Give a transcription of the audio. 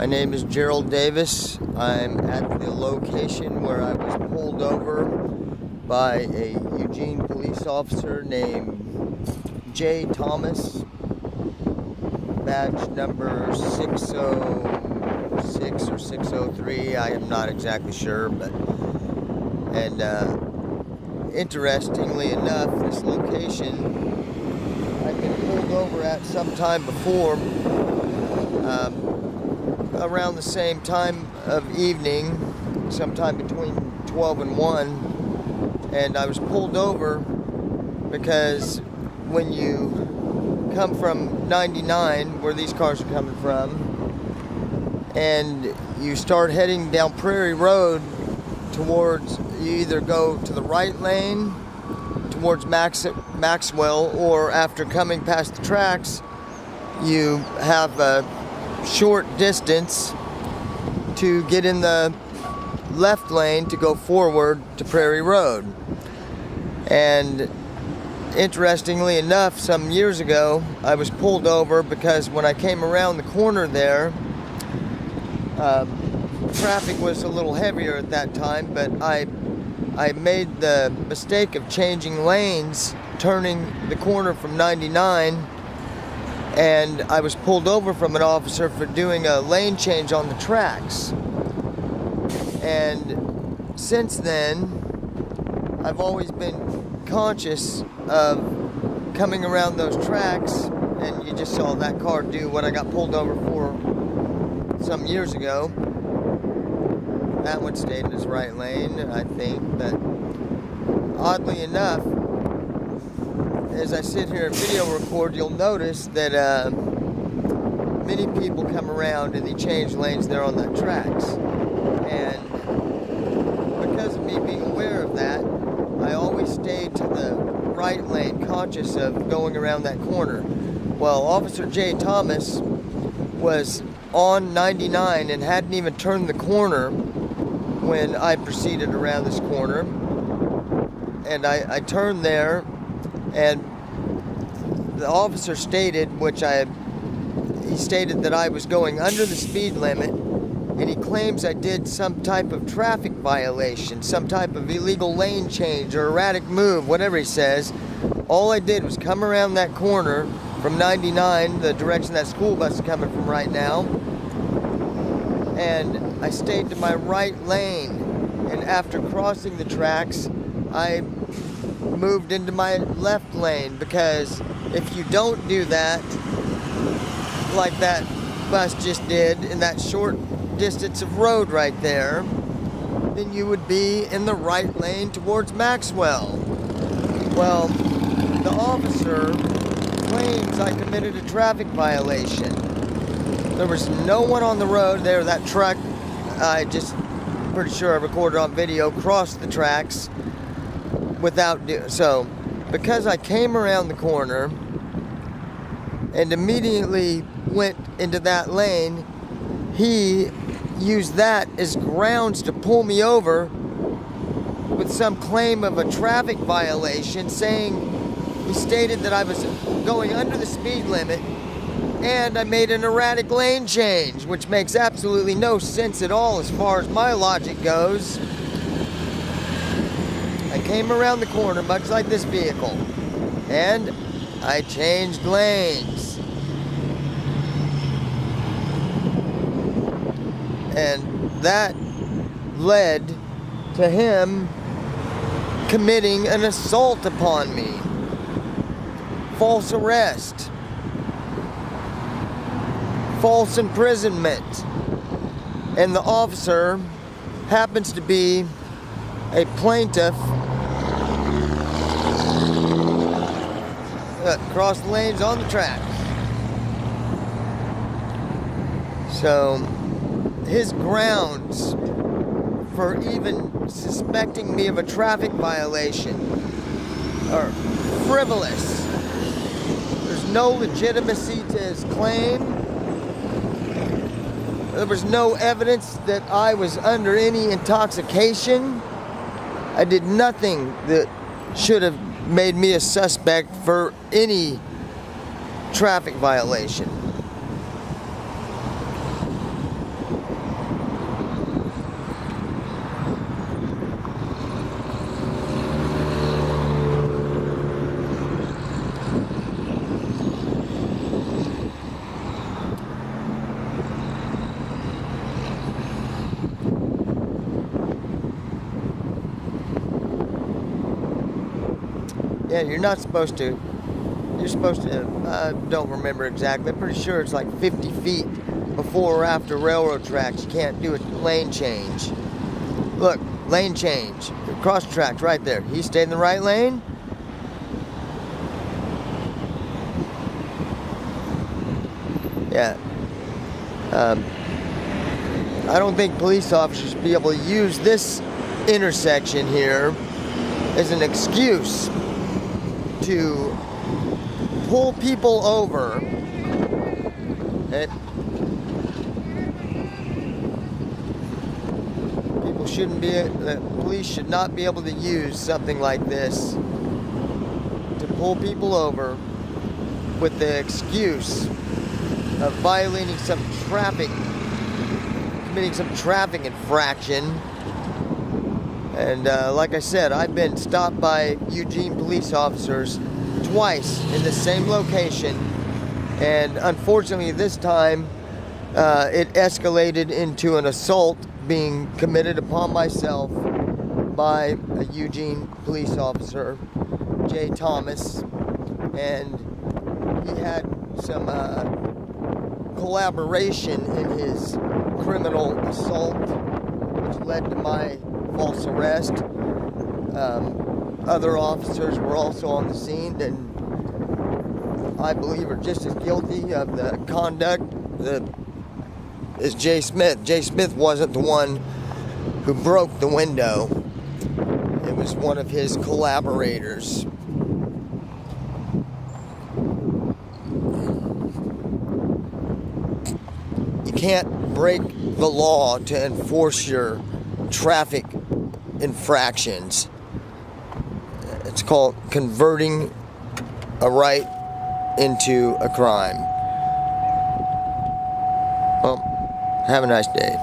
My name is Gerald Davis. I'm at the location where I was pulled over by a Eugene police officer named J. Thomas, badge number 606 or 603. I am not exactly sure, but interestingly enough, this location I've been pulled over at some time before, around the same time of evening, sometime between 12 and 1, and I was pulled over because when you come from 99, where these cars are coming from, and you start heading down Prairie Road towards, you either go to the right lane towards Maxwell, or after coming past the tracks, you have a short distance to get in the left lane to go forward to Prairie Road. And interestingly enough, some years ago, I was pulled over because when I came around the corner there, traffic was a little heavier at that time, but I made the mistake of changing lanes, turning the corner from 99, and I was pulled over from an officer for doing a lane change on the tracks. And since then, I've always been conscious of coming around those tracks, and you just saw that car do what I got pulled over for some years ago. That one stayed in his right lane, I think, but oddly enough, as I sit here and video record, you'll notice that many people come around and they change lanes there on the tracks. And because of me being aware of that, I always stayed to the right lane, conscious of going around that corner. Well, Officer J. Thomas was on 99 and hadn't even turned the corner when I proceeded around this corner. And I turned there, and the officer stated, he stated that I was going under the speed limit, and he claims I did some type of traffic violation, some type of illegal lane change or erratic move, whatever he says. All I did was come around that corner from 99, the direction that school bus is coming from right now, and I stayed to my right lane, and after crossing the tracks, I moved into my left lane, because if you don't do that, like that bus just did in that short distance of road right there, then you would be in the right lane towards Maxwell. Well, the officer claims I committed a traffic violation. There was no one on the road there. That truck, pretty sure I recorded on video, crossed the tracks without so because I came around the corner and immediately went into that lane, he used that as grounds to pull me over with some claim of a traffic violation, saying he stated that I was going under the speed limit and I made an erratic lane change, which makes absolutely no sense at all as far as my logic goes. I came around the corner, much like this vehicle, and I changed lanes. And that led to him committing an assault upon me. False arrest. False imprisonment. And the officer happens to be a plaintiff. Crossed lanes on the tracks. So his grounds for even suspecting me of a traffic violation are frivolous. There's no legitimacy to his claim. There was no evidence that I was under any intoxication. I did nothing that should have made me a suspect for any traffic violation. Yeah, you're not supposed to. You're supposed to, I don't remember exactly. I'm pretty sure it's like 50 feet before or after railroad tracks. You can't do a lane change. Look, lane change. Cross tracks right there. He stayed in the right lane. Yeah. I don't think police officers should be able to use this intersection here as an excuse to pull people over. People shouldn't be, the police should not be able to use something like this to pull people over with the excuse of violating some committing some traffic infraction. And like I said, I've been stopped by Eugene police officers twice in the same location, and unfortunately this time it escalated into an assault being committed upon myself by a Eugene police officer, Jay Thomas, and he had some collaboration in his criminal assault, which led to my false arrest. Other officers were also on the scene and I believe are just as guilty of the conduct as Jay Smith. Jay Smith wasn't the one who broke the window. It was one of his collaborators. You can't break the law to enforce your traffic infractions. It's called converting a right into a crime. Well, have a nice day.